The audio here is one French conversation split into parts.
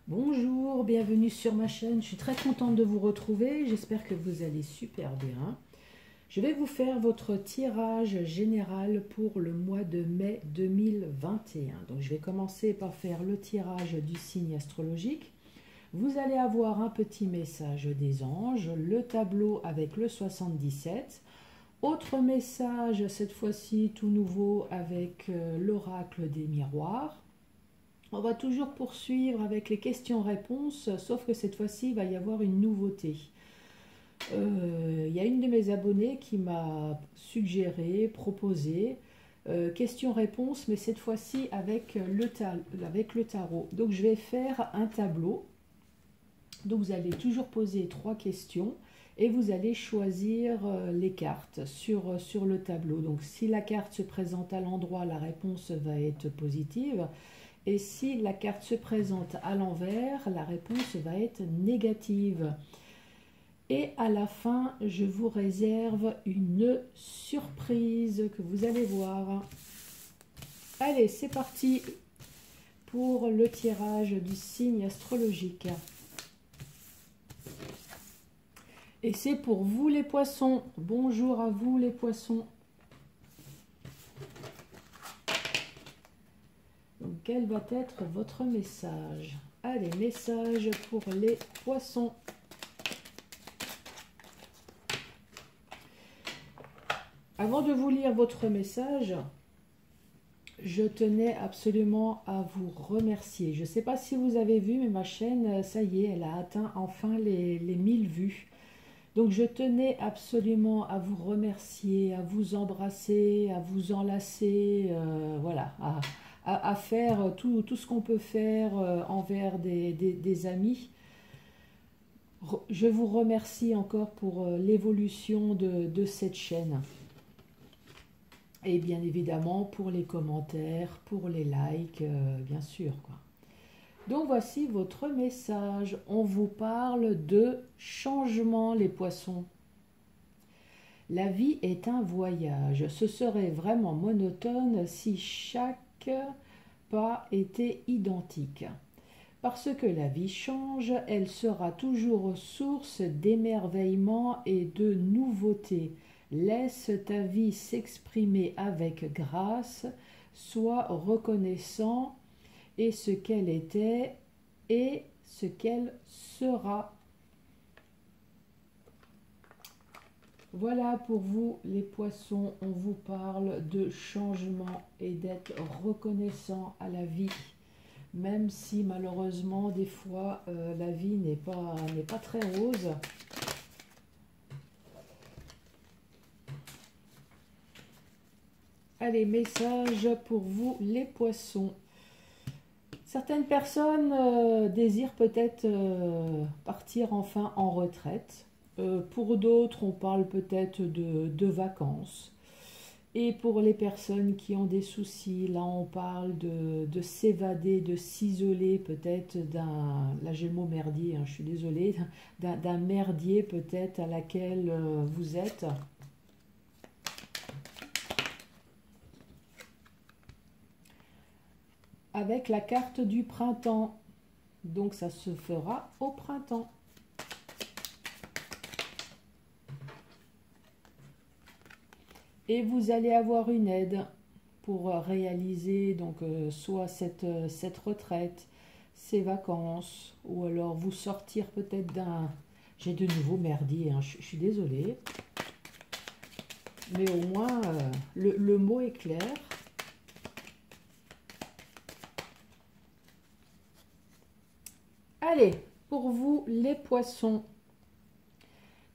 Bonjour, bienvenue sur ma chaîne. Je suis très contente de vous retrouver. J'espère que vous allez super bien. Je vais vous faire votre tirage général pour le mois de mai 2021. Donc je vais commencer par faire le tirage du signe astrologique. Vous allez avoir un petit message des anges, le tableau avec le 77. Autre message, cette fois-ci tout nouveau avec l'oracle des miroirs. On va toujours poursuivre avec les questions-réponses, sauf que cette fois-ci, il va y avoir une nouveauté. Il y a une de mes abonnées qui m'a suggéré, proposé, questions-réponses, mais cette fois-ci avec le tarot. Donc je vais faire un tableau. Donc vous allez toujours poser 3 questions et vous allez choisir les cartes sur le tableau. Donc si la carte se présente à l'endroit, la réponse va être positive. Et si la carte se présente à l'envers, la réponse va être négative. Et à la fin, je vous réserve une surprise que vous allez voir. Allez, c'est parti pour le tirage du signe astrologique. Et c'est pour vous les poissons. Bonjour à vous les poissons. Donc, quel va être votre message? Allez, message pour les poissons. Avant de vous lire votre message, je tenais absolument à vous remercier. Je ne sais pas si vous avez vu, mais ma chaîne, ça y est, elle a atteint enfin les 1000 vues. Donc je tenais absolument à vous remercier, à vous embrasser, à vous enlacer, voilà, à faire tout ce qu'on peut faire envers des amis. Je vous remercie encore pour l'évolution de cette chaîne. Et bien évidemment pour les commentaires, pour les likes, bien sûr, quoi. Donc voici votre message. On vous parle de changement, les poissons. La vie est un voyage. Ce serait vraiment monotone si chaque pas était identique. Parce que la vie change, elle sera toujours source d'émerveillement et de nouveautés. Laisse ta vie s'exprimer avec grâce, sois reconnaissant et ce qu'elle était et ce qu'elle sera. Voilà pour vous les poissons, on vous parle de changement et d'être reconnaissant à la vie. Même si malheureusement des fois la vie n'est pas très rose. Allez, message pour vous les poissons. Certaines personnes désirent peut-être partir enfin en retraite. Pour d'autres, on parle peut-être de vacances. Et pour les personnes qui ont des soucis, là on parle de s'évader, de s'isoler peut-être d'un, là j'ai le mot merdier, hein, je suis désolée, d'un merdier peut-être à laquelle vous êtes. Avec la carte du printemps, donc ça se fera au printemps. Et vous allez avoir une aide pour réaliser donc soit cette retraite, ces vacances, ou alors vous sortir peut-être d'un... J'ai de nouveau merdier, hein, je suis désolée. Mais au moins, le mot est clair. Allez, pour vous les poissons.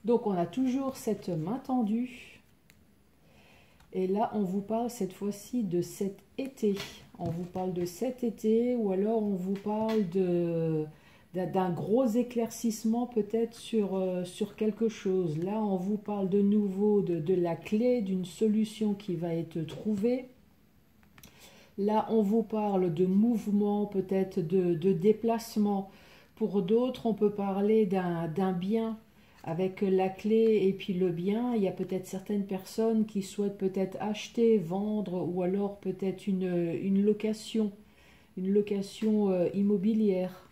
Donc on a toujours cette main tendue. Et là, on vous parle cette fois-ci de cet été. On vous parle de cet été ou alors on vous parle d'un gros éclaircissement peut-être sur quelque chose. Là, on vous parle de nouveau de la clé, d'une solution qui va être trouvée. Là, on vous parle de mouvement, peut-être de déplacement. Pour d'autres, on peut parler d'un bien. Avec la clé et puis le bien, il y a peut-être certaines personnes qui souhaitent peut-être acheter, vendre ou alors peut-être une location immobilière.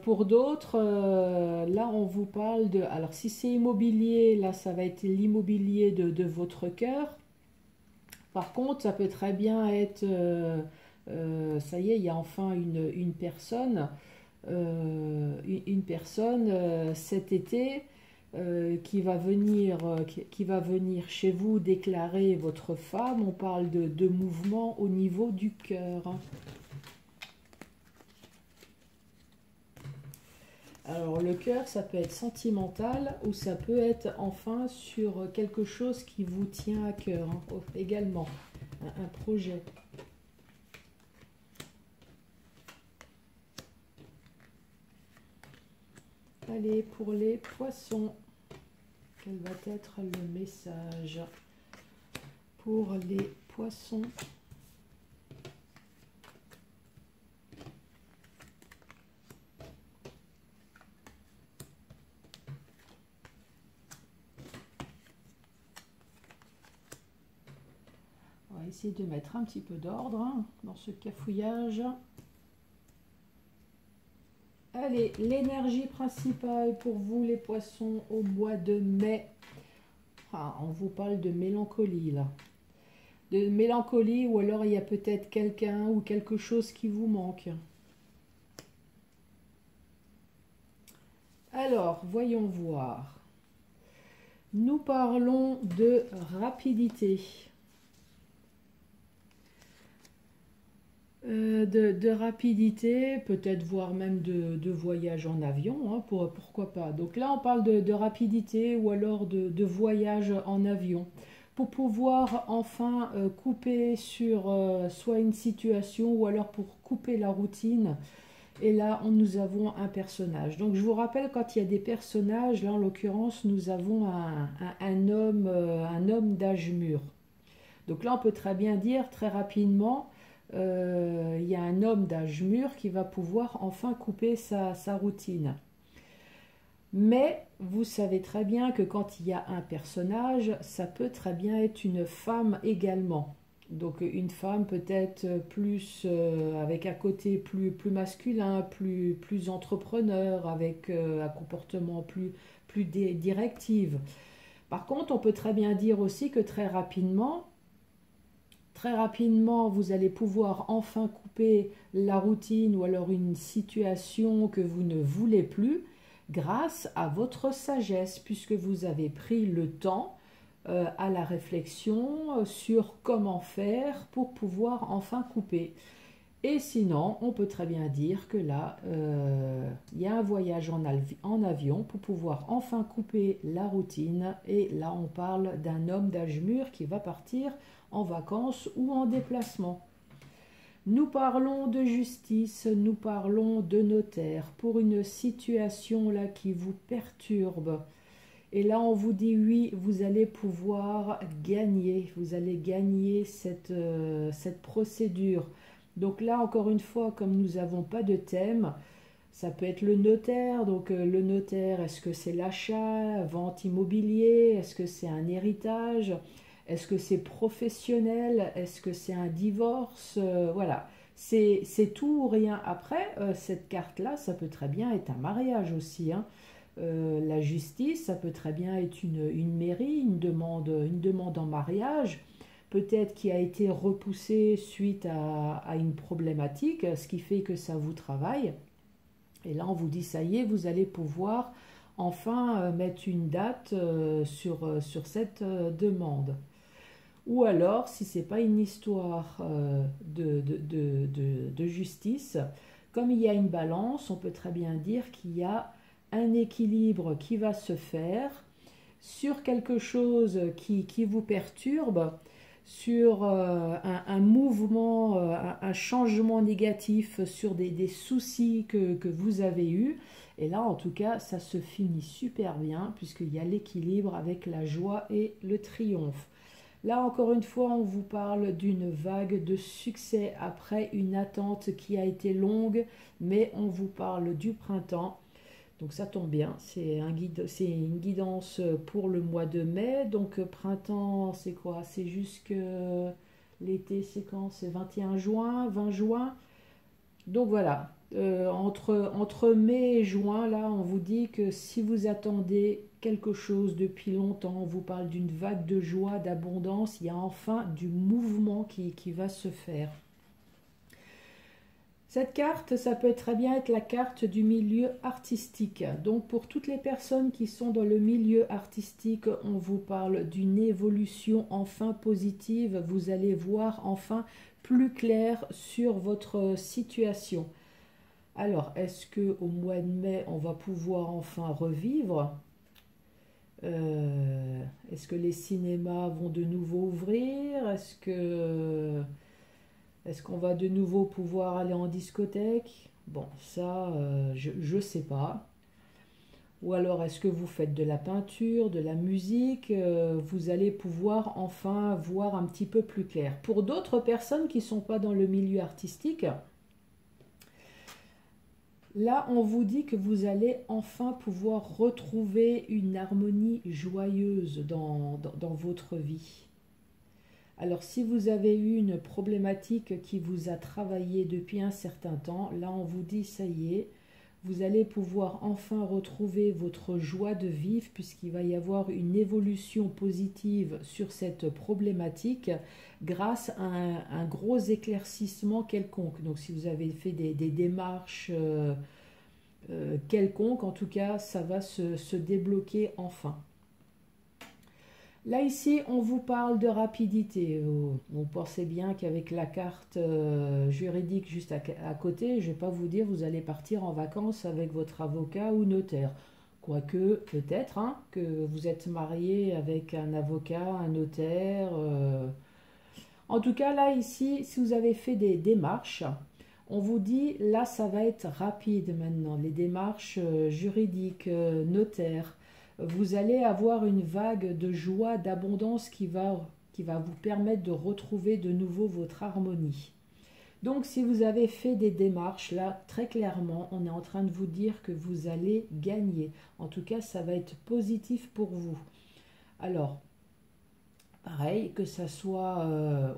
Pour d'autres, là on vous parle de... Alors si c'est immobilier, là ça va être l'immobilier de votre cœur. Par contre, ça peut très bien être... ça y est, il y a enfin une personne, une personne cet été qui va venir chez vous déclarer votre femme. On parle de mouvement au niveau du cœur. Alors le cœur, ça peut être sentimental ou ça peut être enfin sur quelque chose qui vous tient à cœur, hein, également, un projet. Allez, pour les poissons, quel va être le message pour les poissons? On va essayer de mettre un petit peu d'ordre, hein, dans ce cafouillage. Allez, l'énergie principale pour vous les poissons au mois de mai. Ah, on vous parle de mélancolie là. De mélancolie, ou alors il y a peut-être quelqu'un ou quelque chose qui vous manque. Alors, voyons voir. Nous parlons de rapidité. De rapidité, peut-être voire même de voyage en avion, hein, pourquoi pas. Donc là, on parle de rapidité ou alors de voyage en avion pour pouvoir enfin couper sur soit une situation ou alors pour couper la routine. Et là, nous avons un personnage. Donc je vous rappelle, quand il y a des personnages, là en l'occurrence, nous avons un homme d'âge mûr. Donc là, on peut très bien dire très rapidement, il y a un homme d'âge mûr qui va pouvoir enfin couper sa routine. Mais vous savez très bien que quand il y a un personnage, ça peut très bien être une femme également. Donc une femme peut-être plus avec un côté plus masculin, plus entrepreneur, avec un comportement plus directif. Par contre, on peut très bien dire aussi que très rapidement, vous allez pouvoir enfin couper la routine ou alors une situation que vous ne voulez plus grâce à votre sagesse, puisque vous avez pris le temps à la réflexion sur comment faire pour pouvoir enfin couper. Et sinon, on peut très bien dire que là, il y a un voyage en avion pour pouvoir enfin couper la routine. Et là, on parle d'un homme d'âge mûr qui va partir en vacances ou en déplacement. Nous parlons de justice, nous parlons de notaire pour une situation là qui vous perturbe. Et là, on vous dit oui, vous allez pouvoir gagner, vous allez gagner cette procédure. Donc là, encore une fois, comme nous n'avons pas de thème, ça peut être le notaire. Donc le notaire, est-ce que c'est l'achat, vente immobilier? Est-ce que c'est un héritage? Est-ce que c'est professionnel? Est-ce que c'est un divorce? Voilà, c'est tout ou rien. Après, cette carte-là, ça peut très bien être un mariage aussi, hein. La justice, ça peut très bien être une mairie, une demande en mariage, peut-être qui a été repoussée suite à une problématique, ce qui fait que ça vous travaille. Et là, on vous dit, ça y est, vous allez pouvoir enfin mettre une date sur cette demande. Ou alors, si ce n'est pas une histoire de justice, comme il y a une balance, on peut très bien dire qu'il y a un équilibre qui va se faire sur quelque chose qui vous perturbe, sur un mouvement, un changement négatif, sur des soucis que vous avez eus. Et là, en tout cas, ça se finit super bien puisqu'il y a l'équilibre avec la joie et le triomphe. Là, encore une fois, on vous parle d'une vague de succès après une attente qui a été longue, mais on vous parle du printemps. Donc ça tombe bien, c'est une guidance pour le mois de mai. Donc printemps, c'est quoi? C'est jusque l'été, c'est quand? C'est 21 juin, 20 juin. Donc voilà, Entre mai et juin, là, on vous dit que si vous attendez quelque chose depuis longtemps, on vous parle d'une vague de joie, d'abondance, il y a enfin du mouvement qui va se faire. Cette carte, ça peut très bien être la carte du milieu artistique. Donc pour toutes les personnes qui sont dans le milieu artistique, on vous parle d'une évolution enfin positive. Vous allez voir enfin plus clair sur votre situation. Alors, est-ce qu'au mois de mai, on va pouvoir enfin revivre? Est-ce que les cinémas vont de nouveau ouvrir? Est-ce qu'on va de nouveau pouvoir aller en discothèque? Bon, ça, je ne sais pas. Ou alors, est-ce que vous faites de la peinture, de la musique? Vous allez pouvoir enfin voir un petit peu plus clair. Pour d'autres personnes qui ne sont pas dans le milieu artistique, là, on vous dit que vous allez enfin pouvoir retrouver une harmonie joyeuse dans votre vie. Alors, si vous avez eu une problématique qui vous a travaillé depuis un certain temps, là, on vous dit, ça y est, vous allez pouvoir enfin retrouver votre joie de vivre puisqu'il va y avoir une évolution positive sur cette problématique grâce à un gros éclaircissement quelconque. Donc, si vous avez fait des démarches quelconques, en tout cas, ça va se débloquer enfin. Là, ici, on vous parle de rapidité. Vous pensez bien qu'avec la carte juridique juste à côté, je ne vais pas vous dire vous allez partir en vacances avec votre avocat ou notaire. Quoique, peut-être, hein, que vous êtes marié avec un avocat, un notaire. En tout cas, là, ici, si vous avez fait des démarches, on vous dit, là, ça va être rapide maintenant. Les démarches juridiques, notaires. Vous allez avoir une vague de joie, d'abondance qui va vous permettre de retrouver de nouveau votre harmonie. Donc si vous avez fait des démarches, là, très clairement, on est en train de vous dire que vous allez gagner. En tout cas, ça va être positif pour vous. Alors, pareil, que ça soit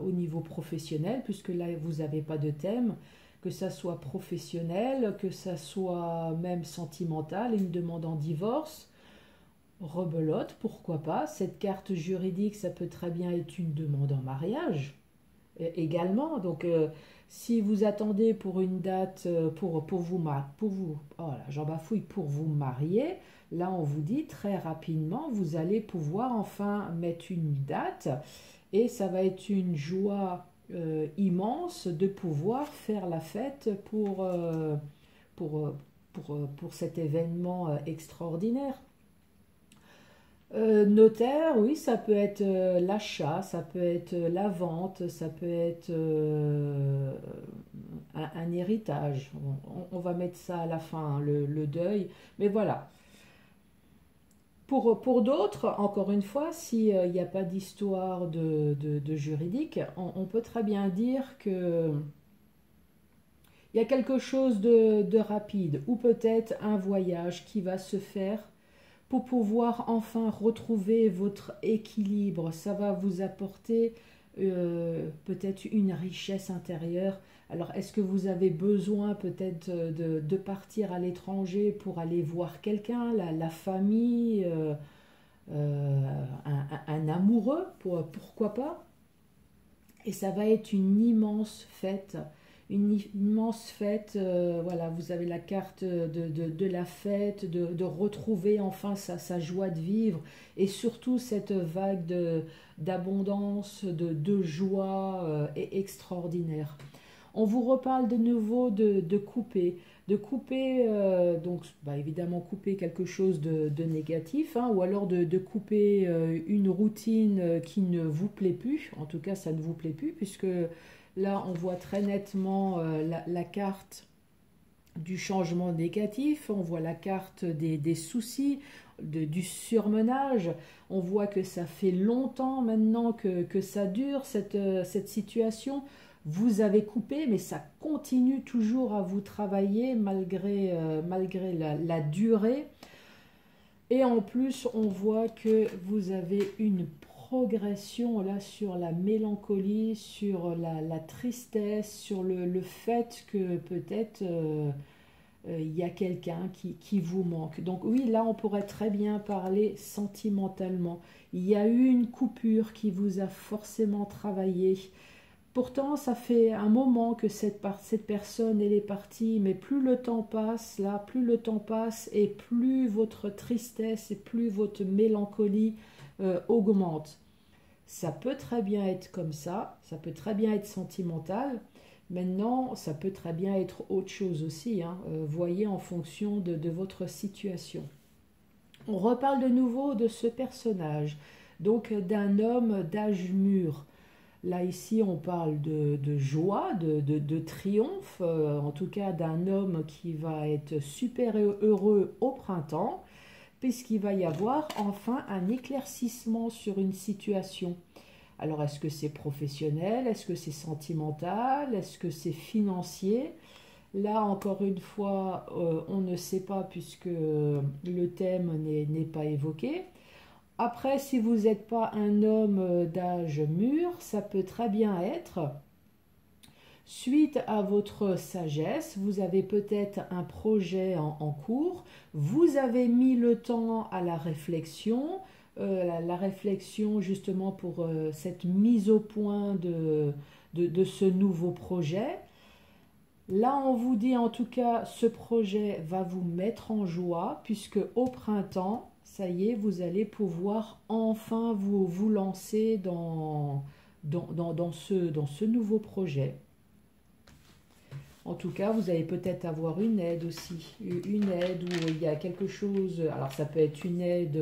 au niveau professionnel, puisque là, vous n'avez pas de thème, que ça soit professionnel, que ça soit même sentimental, une demande en divorce. Rebelote, pourquoi pas. Cette carte juridique, ça peut très bien être une demande en mariage également. Donc, si vous attendez pour une date j'en bafouille, pour vous marier, là, on vous dit très rapidement, vous allez pouvoir enfin mettre une date et ça va être une joie immense de pouvoir faire la fête pour cet événement extraordinaire. Notaire, oui, ça peut être l'achat, ça peut être la vente, ça peut être un héritage. On va mettre ça à la fin, hein, le deuil. Mais voilà. Pour d'autres, encore une fois, s'il n'y a pas d'histoire de juridique, on peut très bien dire que il y a quelque chose de rapide, ou peut-être un voyage qui va se faire pour pouvoir enfin retrouver votre équilibre. Ça va vous apporter peut-être une richesse intérieure. Alors, est-ce que vous avez besoin peut-être de partir à l'étranger pour aller voir quelqu'un, la famille, un amoureux, pourquoi pas? Et ça va être une immense fête. Une immense fête, voilà, vous avez la carte de la fête, de retrouver enfin sa joie de vivre et surtout cette vague d'abondance, de joie extraordinaire. On vous reparle de nouveau de couper, donc bah, évidemment couper quelque chose de négatif, hein, ou alors de couper une routine qui ne vous plaît plus, en tout cas ça ne vous plaît plus, puisque là on voit très nettement la carte du changement négatif, on voit la carte des soucis, du surmenage, on voit que ça fait longtemps maintenant que ça dure cette situation. Vous avez coupé, mais ça continue toujours à vous travailler malgré la durée. Et en plus, on voit que vous avez une progression là sur la mélancolie, sur la tristesse, sur le fait que peut-être il y a quelqu'un qui vous manque. Donc oui, là on pourrait très bien parler sentimentalement. Il y a eu une coupure qui vous a forcément travaillé. Pourtant, ça fait un moment que cette personne elle est partie, mais plus le temps passe, là, plus le temps passe et plus votre tristesse et plus votre mélancolie augmente. Ça peut très bien être comme ça peut très bien être sentimental. Maintenant, ça peut très bien être autre chose aussi, hein. Voyez en fonction de votre situation. On reparle de nouveau de ce personnage, donc d'un homme d'âge mûr. Là, ici, on parle de joie, de triomphe, en tout cas d'un homme qui va être super heureux au printemps, puisqu'il va y avoir enfin un éclaircissement sur une situation. Alors, est-ce que c'est professionnel? Est-ce que c'est sentimental? Est-ce que c'est financier? Là, encore une fois, on ne sait pas puisque le thème n'est pas évoqué. Après, si vous n'êtes pas un homme d'âge mûr, ça peut très bien être, suite à votre sagesse, vous avez peut-être un projet en cours, vous avez mis le temps à la réflexion justement pour cette mise au point de ce nouveau projet. Là, on vous dit en tout cas, ce projet va vous mettre en joie puisque au printemps, ça y est, vous allez pouvoir enfin vous lancer dans ce nouveau projet. En tout cas, vous allez peut-être avoir une aide aussi, une aide où il y a quelque chose, alors ça peut être une aide,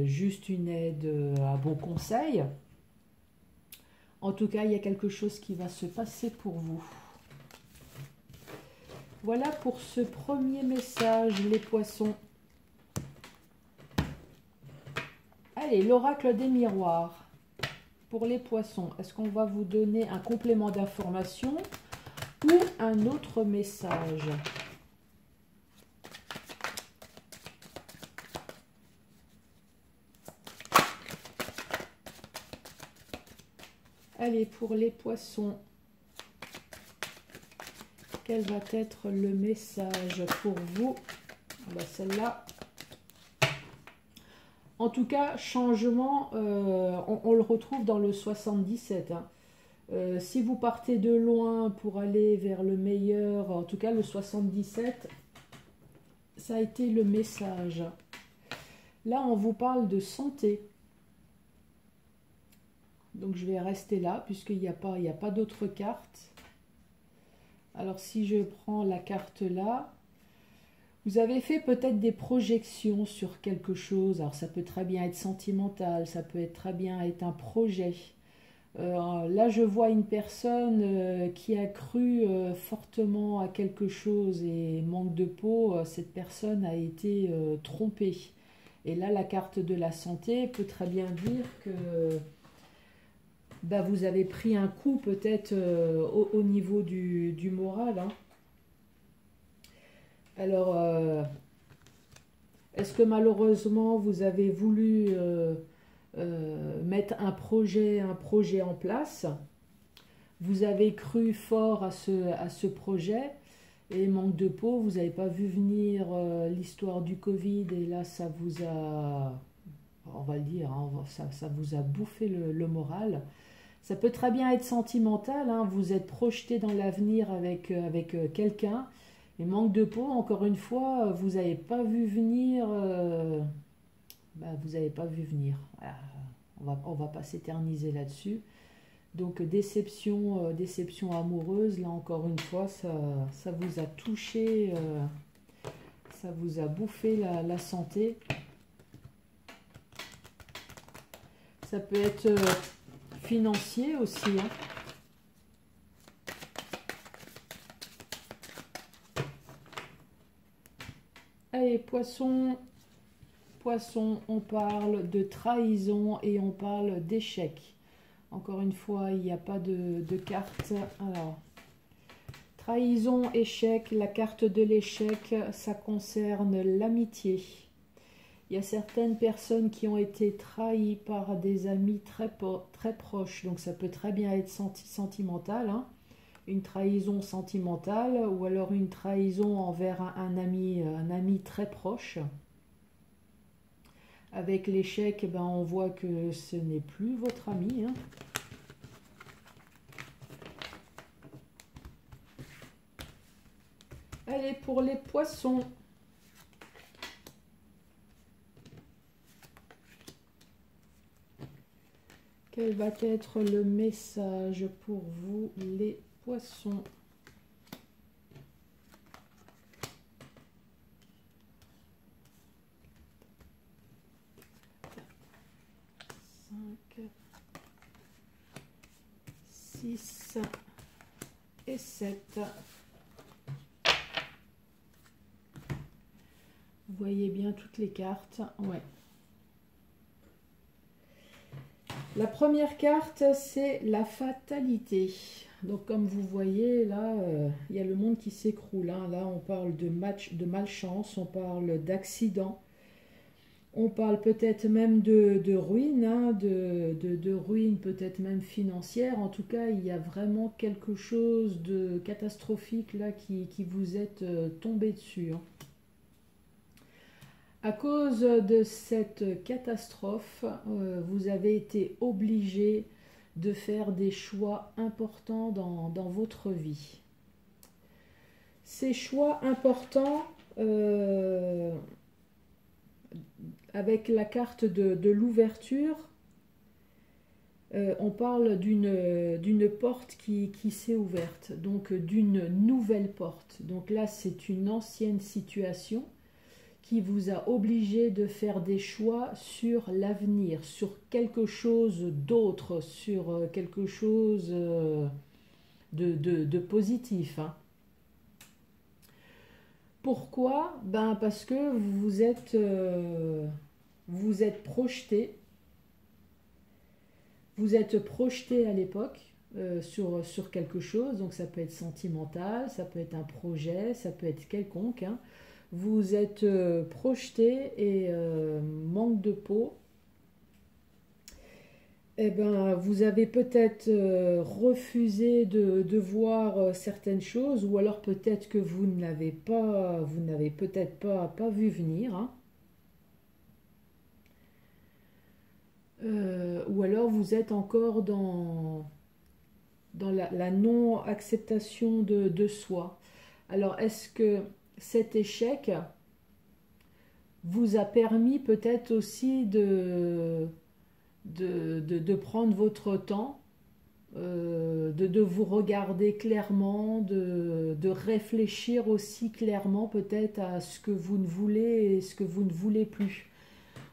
juste une aide à bon conseil. En tout cas, il y a quelque chose qui va se passer pour vous. Voilà pour ce premier message, les poissons. Allez, l'oracle des miroirs. Pour les poissons, est-ce qu'on va vous donner un complément d'information ou un autre message? Allez, pour les poissons, quel va être le message pour vous? Celle-là. En tout cas, changement, on le retrouve dans le 77. Hein. Si vous partez de loin pour aller vers le meilleur, en tout cas le 77, ça a été le message. Là, on vous parle de santé. Donc, je vais rester là, puisqu'il n'y a pas d'autres cartes. Alors, si je prends la carte là, vous avez fait peut-être des projections sur quelque chose. Alors, ça peut très bien être sentimental, ça peut être très bien être un projet. Là, je vois une personne qui a cru fortement à quelque chose et manque de peau, cette personne a été trompée. Et là, la carte de la santé peut très bien dire que vous avez pris un coup peut-être au niveau du moral. Hein. Alors, est-ce que malheureusement vous avez voulu mettre un projet en place? Vous avez cru fort à ce projet et manque de peau, vous n'avez pas vu venir l'histoire du Covid et là ça vous a, on va le dire, hein, ça vous a bouffé le moral. Ça peut très bien être sentimental, hein, vous êtes projeté dans l'avenir avec quelqu'un. Et manque de peau, encore une fois, vous n'avez pas vu venir. Vous n'avez pas vu venir. On va pas s'éterniser là-dessus. Donc déception amoureuse, là encore une fois, ça vous a touché, ça vous a bouffé la santé. Ça peut être financier aussi. Hein. Allez, poisson, on parle de trahison et on parle d'échec. Encore une fois, il n'y a pas de carte. Alors, trahison, échec, la carte de l'échec, ça concerne l'amitié. Il y a certaines personnes qui ont été trahies par des amis très proches, donc ça peut très bien être sentimental, hein. Une trahison sentimentale ou alors une trahison envers un ami très proche. Avec l'échec, ben, on voit que ce n'est plus votre ami, hein. Allez, pour les poissons. Quel va être le message pour vous, les poissons? Cinq, 6 et 7. Vous voyez bien toutes les cartes. Ouais. La première carte, c'est la fatalité. Donc, comme vous voyez, là, il y a le monde qui s'écroule, hein. Là, on parle de malchance, on parle d'accident. On parle peut-être même de ruine, hein, de ruine peut-être même financière. En tout cas, il y a vraiment quelque chose de catastrophique là qui vous est tombé dessus, hein. À cause de cette catastrophe, vous avez été obligé de faire des choix importants dans votre vie. Ces choix importants, avec la carte de l'ouverture, on parle d'une porte qui s'est ouverte, donc d'une nouvelle porte. Donc là, c'est une ancienne situation qui vous a obligé de faire des choix sur l'avenir, sur quelque chose d'autre, sur quelque chose de positif, hein. Pourquoi? Ben parce que vous êtes projeté. Vous êtes projeté à l'époque sur quelque chose, donc ça peut être sentimental, ça peut être un projet, ça peut être quelconque, hein. Vous êtes projeté et manque de peau. Eh ben, vous avez peut-être refusé de voir certaines choses, ou alors peut-être que vous n'avez peut-être pas vu venir, hein. Ou alors vous êtes encore dans la non-acceptation de soi. Alors, est-ce que cet échec vous a permis peut-être aussi de prendre votre temps, de vous regarder clairement, de réfléchir aussi clairement peut-être à ce que vous ne voulez et ce que vous ne voulez plus.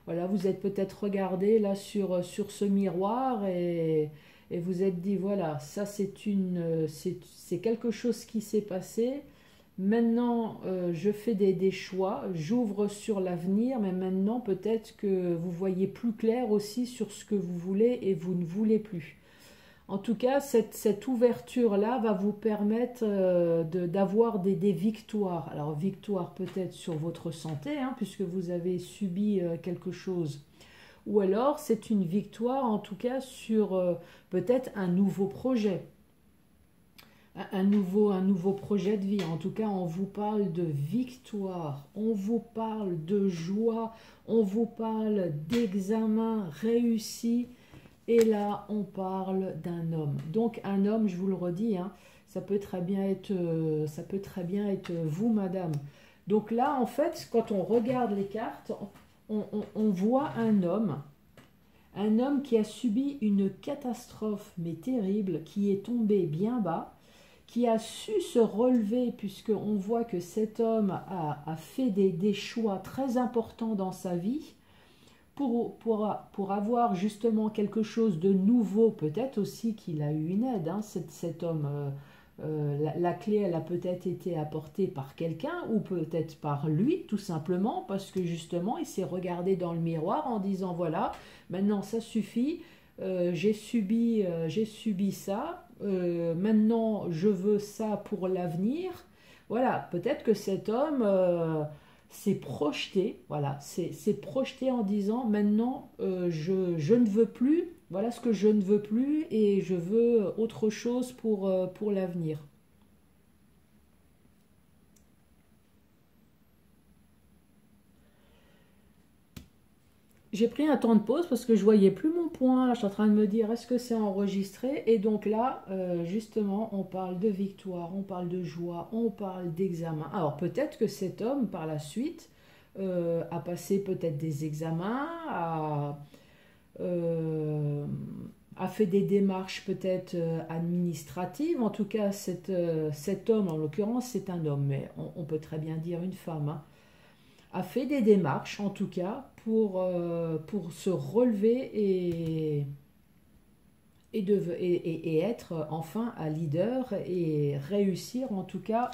Voilà, vous êtes peut-être regardé là sur ce miroir et vous êtes dit, voilà, ça c'est quelque chose qui s'est passé. Maintenant, je fais des choix, j'ouvre sur l'avenir, mais maintenant peut-être que vous voyez plus clair aussi sur ce que vous voulez et vous ne voulez plus. En tout cas, cette ouverture-là va vous permettre d'avoir des victoires. Alors, victoire peut-être sur votre santé, hein, puisque vous avez subi quelque chose. Ou alors, c'est une victoire en tout cas sur peut-être un nouveau projet. Un nouveau projet de vie. En tout cas, on vous parle de victoire, on vous parle de joie, on vous parle d'examen réussi. Et là, on parle d'un homme. Donc, un homme, je vous le redis, hein, ça peut très bien être vous, madame. Donc là, en fait, quand on regarde les cartes, on voit un homme qui a subi une catastrophe, mais terrible, qui est tombé bien bas, qui a su se relever, puisqu'on voit que cet homme a fait des choix très importants dans sa vie, pour avoir justement quelque chose de nouveau, peut-être aussi qu'il a eu une aide, hein, cet homme. La clé, elle a peut-être été apportée par quelqu'un ou peut-être par lui, tout simplement, parce que justement, il s'est regardé dans le miroir en disant, voilà, maintenant ça suffit, j'ai subi ça, maintenant je veux ça pour l'avenir. Voilà, peut-être que cet homme... c'est projeter, voilà, c'est projeter en disant maintenant je ne veux plus, voilà ce que je ne veux plus et je veux autre chose pour l'avenir. J'ai pris un temps de pause parce que je voyais plus mon point. Là, je suis en train de me dire est-ce que c'est enregistré? Et donc là, justement, on parle de victoire, on parle de joie, on parle d'examen. Alors peut-être que cet homme, par la suite, a passé peut-être des examens, euh, a fait des démarches peut-être administratives. En tout cas, cet homme, en l'occurrence, c'est un homme, mais on peut très bien dire une femme, hein, a fait des démarches, en tout cas, pour se relever et être enfin un leader et réussir, en tout cas,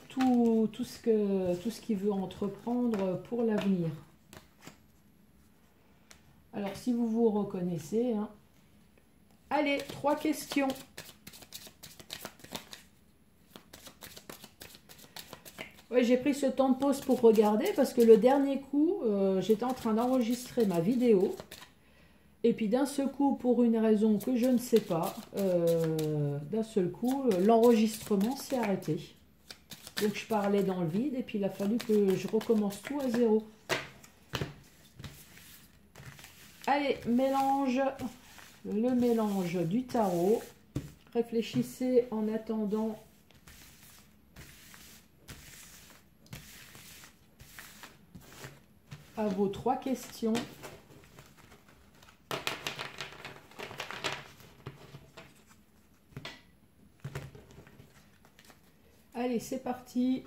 tout ce qu'il veut entreprendre pour l'avenir. Alors, si vous vous reconnaissez, hein, allez, 3 questions. Ouais, j'ai pris ce temps de pause pour regarder parce que le dernier coup, j'étais en train d'enregistrer ma vidéo. Et puis d'un seul coup, pour une raison que je ne sais pas, d'un seul coup, l'enregistrement s'est arrêté. Donc je parlais dans le vide et puis il a fallu que je recommence tout à zéro. Allez, le mélange du tarot. Réfléchissez en attendant. À vos 3 questions. Allez, c'est parti.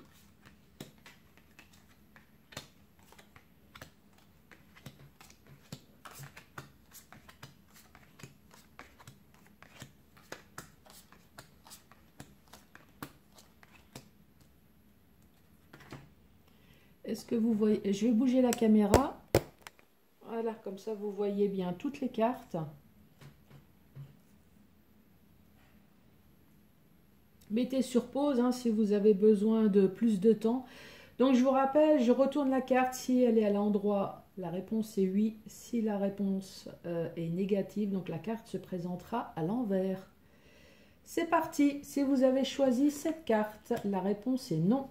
Est-ce que vous voyez? Je vais bouger la caméra. Voilà, comme ça vous voyez bien toutes les cartes. Mettez sur pause hein, si vous avez besoin de plus de temps. Donc je vous rappelle, je retourne la carte si elle est à l'endroit. La réponse est oui. Si la réponse est négative, donc la carte se présentera à l'envers. C'est parti. Si vous avez choisi cette carte, la réponse est non.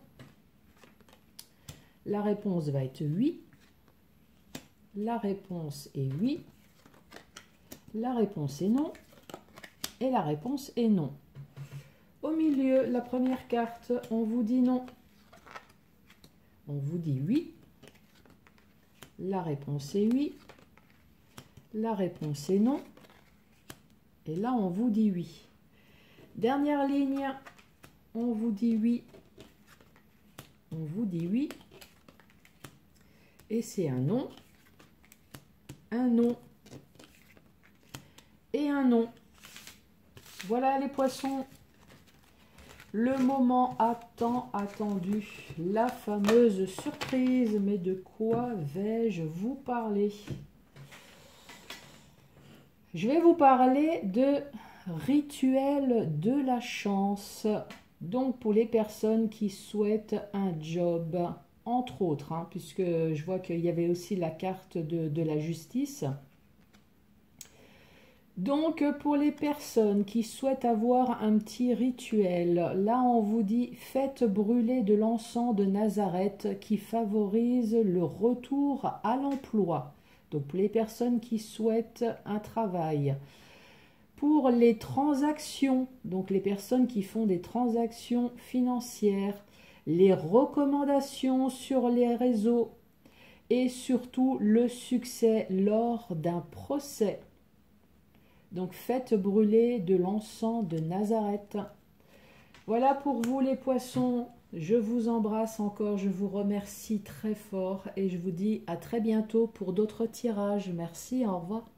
La réponse va être oui. La réponse est oui. La réponse est non. Et la réponse est non. Au milieu, la première carte, on vous dit non. On vous dit oui. La réponse est oui. La réponse est non. Et là, on vous dit oui. Dernière ligne, on vous dit oui. On vous dit oui. Et c'est un non. Un non. Et un non. Voilà les poissons. Le moment attendu. La fameuse surprise. Mais de quoi vais-je vous parler? Je vais vous parler de rituel de la chance. Donc pour les personnes qui souhaitent un job, entre autres, hein, puisque je vois qu'il y avait aussi la carte de la justice. Donc pour les personnes qui souhaitent avoir un petit rituel, là on vous dit faites brûler de l'encens de Nazareth qui favorise le retour à l'emploi. Donc pour les personnes qui souhaitent un travail. Pour les transactions, donc les personnes qui font des transactions financières, les recommandations sur les réseaux et surtout le succès lors d'un procès. Donc faites brûler de l'encens de Nazareth. Voilà pour vous les poissons. Je vous embrasse encore, je vous remercie très fort et je vous dis à très bientôt pour d'autres tirages. Merci, au revoir.